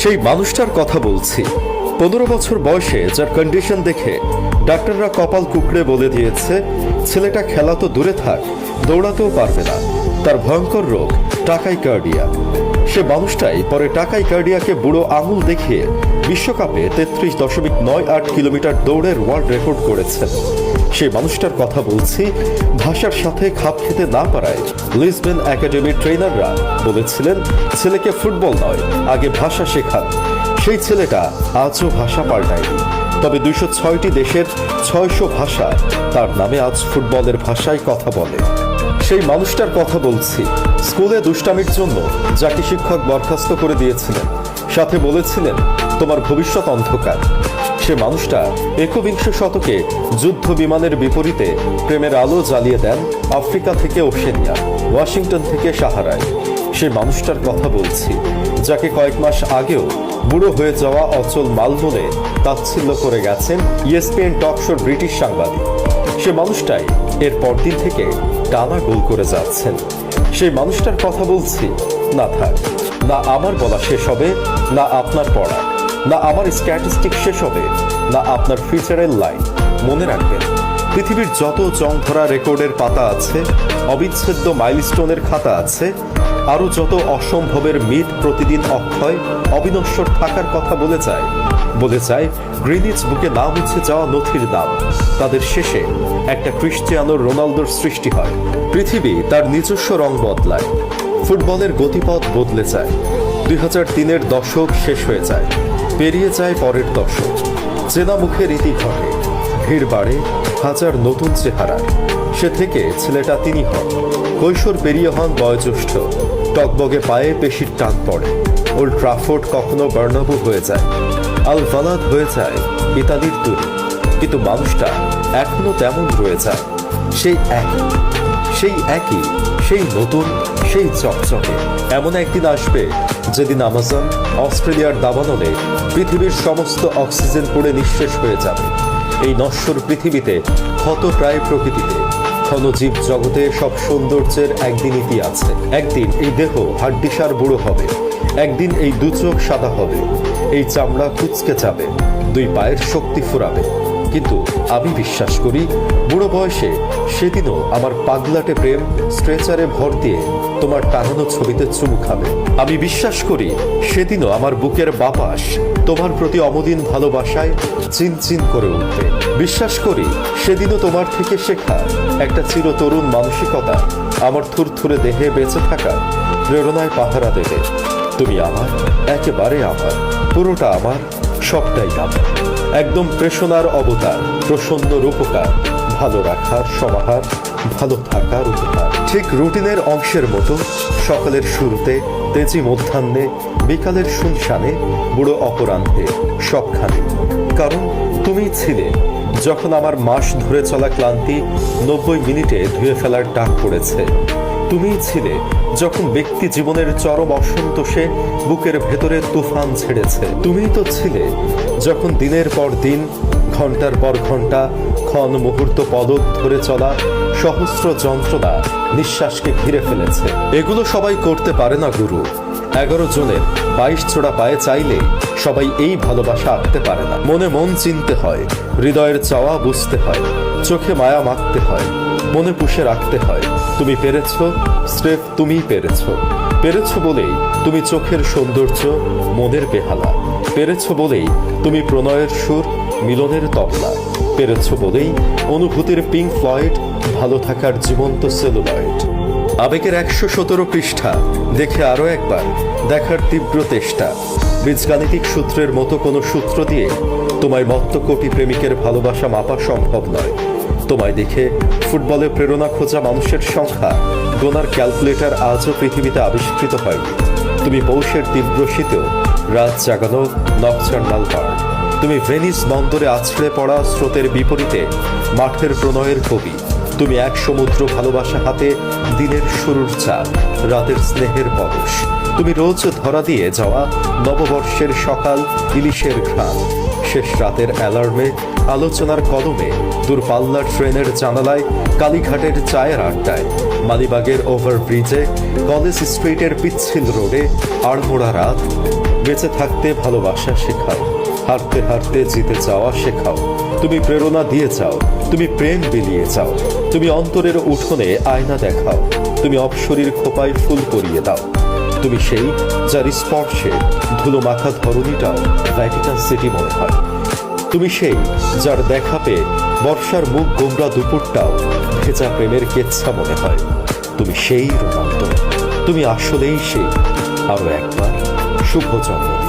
সেই মানুষটার কথা বলছি। 15 বছর বয়সে যার কন্ডিশন দেখে ডাক্তাররা কপাল কুঁকড়ে বলে দিয়েছে ছেলেটা খেলা তো দূরে থাক, দৌড়াতেও পারবে না, তার ভয়ঙ্কর রোগ টাকাইকার্ডিয়া। সে মানুষটাই পরে টাকাইকার্ডিয়াকে বুড়ো আঙুল দেখিয়ে বিশ্বকাপে 33.98 কিলোমিটার দৌড়ের ওয়ার্ল্ড রেকর্ড করেছেন। সেই মানুষটার কথা বলছি। ভাষার সাথে খাপ খেতে না পারায় লিসবন একাডেমির ট্রেনাররা বলেছিলেন ছেলেকে ফুটবল নয়, আগে ভাষা শেখান। সেই ছেলেটা আজও ভাষা পাল্টায়নি, তবে 206টি দেশের 600 ভাষা তার নামে আজ ফুটবলের ভাষায় কথা বলে। সেই মানুষটার কথা বলছি। স্কুলে দুষ্টামির জন্য যাকে শিক্ষক বরখাস্ত করে দিয়েছিলেন, সাথে বলেছিলেন তোমার ভবিষ্যৎ অন্ধকার। সে মানুষটা 21 শতকে যুদ্ধ বিমানের বিপরীতে প্রেমের আলো জ্বালিয়ে দেন আফ্রিকা থেকে ওশেনিয়া, ওয়াশিংটন থেকে সাহারায়। সে মানুষটার কথা বলছি, যাকে কয়েক মাস আগেও বুড়ো হয়ে যাওয়া অচল মাল বলে তাচ্ছিল্য করে গেছেন ইএসপিএন টক শোর ব্রিটিশ সাংবাদিক। সে মানুষটাই এর পরদিন থেকে টানা গোল করে যাচ্ছেন। সেই মানুষটার কথা বলছি। না থাক, না আমার বলা শেষ হবে, না আপনার পড়া, না আমার স্ট্যাটিস্টিক শেষ হবে, না আপনার ফিউচারের লাইন। মনে রাখবেন, পৃথিবীর যত জং ধরা রেকর্ডের পাতা আছে, অবিচ্ছেদ্য মাইলস্টোনের খাতা আছে, আরও যত অসম্ভবের মিথ প্রতিদিন অক্ষয় অবিনশ্বর থাকার কথা বলে যায় গ্রিনিচ বুকে নাম মুছে যাওয়া নথির নাম, তাদের শেষে একটা ক্রিশ্চিয়ানো রোনালদোর সৃষ্টি হয়। পৃথিবী তার নিজস্ব রং বদলায়, ফুটবলের গতিপথ বদলে যায়। 2003-এর দশক শেষ হয়ে যায়, পেরিয়ে যায় পরের দশক। চেনা মুখে রীতি ঘটে, ভিড় বাড়ে হাজার নতুন চেহারা। সে থেকে ছেলেটা তিনি হন, কৈশোর পেরিয়ে হন বয়োজ্যেষ্ঠ। টকবগে পায়ে পেশির টান পড়ে। ওল্ড ট্রাফোর্ড কখনো বার্নাবু হয়ে যায়, আল ভালাদ হয়ে যায় ইতালির তুরি, কিন্তু মানুষটা এখনো তেমন রয়ে যায়। সেই নতুন, সেই চকচকে। এমন একদিন আসবে যেদিন আমাজন অস্ট্রেলিয়ার দাবানলে পৃথিবীর সমস্ত অক্সিজেন পড়ে নিঃশেষ হয়ে যাবে। এই নশ্বর পৃথিবীতে ক্ষতপ্রায় প্রকৃতিতে, ক্ষণজীব জগতে সব সৌন্দর্যের একদিন ইতি আছে। একদিন এই দেহ হাড্ডিসার বুড়ো হবে, একদিন এই দু চোখ সাদা হবে, এই চামড়া কুঁচকে যাবে, দুই পায়ের শক্তি ফুরাবে। কিন্তু আমি বিশ্বাস করি বুড়ো বয়সে সেদিনও আমার পাগলাটে প্রেম স্ট্রেচারে ভর দিয়ে তোমার টানানো ছবিতে চুমু খাবে। আমি বিশ্বাস করি সেদিনও আমার বুকের বাপাস তোমার প্রতি অমলিন ভালোবাসায় চিনচিন করে উঠবে। বিশ্বাস করি সেদিনও তোমার থেকে শেখা একটা চিরতরুণ মানসিকতা আমার থুরথুরে দেহে বেঁচে থাকা প্রেরণায় পাহারা দেবে। তুমি আমার, একেবারে আমার, পুরোটা আমার, সবটাই আমার। একদম প্রেষণার অবতার, প্রসন্ন রূপকার, ভালো রাখার সমাহার, ভালো থাকার উপহার। ঠিক রুটিনের অংশের মতো সকালের শুরুতে, তেজি মধ্যাহ্নে, বিকালের শুনশানে, বুড়ো অপরাহ্নে, সবখানে। কারণ তুমি ছিলে যখন আমার মাস ধরে চলা ক্লান্তি 90 মিনিটে ধুয়ে ফেলার ডাক পড়েছে। তুমিই ছিলে যখন ব্যক্তি জীবনের চরম অসন্তোষে বুকের ভেতরে তুফান ছেড়েছে। তুমিই তো ছিলে যখন দিনের পর দিন, ঘন্টার পর ঘন্টা, ক্ষণ মুহূর্ত পদক ধরে চলা সহস্র যন্ত্রণা নিঃশ্বাসকে ঘিরে ফেলেছে। এগুলো সবাই করতে পারে না গুরু। 11 জনের 22 ছোড়া পায়ে চাইলে সবাই এই ভালোবাসা আঁকতে পারে না। মনে মন চিনতে হয়, হৃদয়ের চাওয়া বুঝতে হয়, চোখে মায়া মাখতে হয়, মনে পুষে রাখতে হয়। তুমি পেরেছ, স্রেফ তুমিই পেরেছ। পেরেছ বলেই তুমি চোখের সৌন্দর্য, মনের বেহালা। পেরেছ বলেই তুমি প্রণয়ের সুর, মিলনের তবলা। পেরেছ বলেই অনুভূতির পিঙ্ক ফ্লয়েড, ভালো থাকার জীবন্ত সেলুলয়েড। আবেগের 117 পৃষ্ঠা দেখে আরও একবার দেখার তীব্র চেষ্টা। বীজগাণিতিক সূত্রের মতো কোনো সূত্র দিয়ে তোমায় মত্ত কোটি প্রেমিকের ভালোবাসা মাপা সম্ভব নয়। তোমায় দেখে ফুটবলে প্রেরণা খোঁজা মানুষের সংখ্যা গোনার ক্যালকুলেটর আজও পৃথিবীতে আবিষ্কৃত হয়নি। তুমি পৌষের তীব্র শীতেও রাত জাগানো নকচার্নাল বার্ড। তুমি ভেনিস বন্দরে আছড়ে পড়া স্রোতের বিপরীতে মাঠের প্রণয়ের কবি। তুমি এক সমুদ্র ভালোবাসা হাতে দিনের শুরুর চাঁদ, রাতের স্নেহের পরশ। তুমি রোজ ধরা দিয়ে যাওয়া নববর্ষের সকাল, ইলিশের ঘ্রাণ। শেষ রাতের অ্যালার্মে, আলোচনার কলমে, দূরপাল্লার ট্রেনের জানালায়, কালীঘাটের চায়ের আড্ডায়, মালিবাগের ওভারব্রিজে, কলেজ স্ট্রিটের পিচ্ছিল রোডে, আড়মোড়া রাত, বেঁচে থাকতে ভালোবাসা শেখাও, হারতে হারতে জিতে যাওয়া শেখাও। তুমি প্রেরণা দিয়ে যাও, তুমি প্রেম বিলিয়ে যাও, তুমি অন্তরের উঠোনে আয়না দেখাও, তুমি অপসরীর খোপায় ফুল পরিয়ে দাও। তুমি সেই যার স্পর্শে ধুলো মাখা ধরণীটাও ভ্যাটিকান সিটি মনে হয়। তুমি সেই যার দেখা পেয়ে বর্ষার মুখ গোমরা দুপুরটাও ভেজা প্রেমের কেচ্ছা মনে হয়। তুমি সেই রোনাল্ডো, তুমি আসলেই সেই। আরো একবার শুভ জন্মদিন।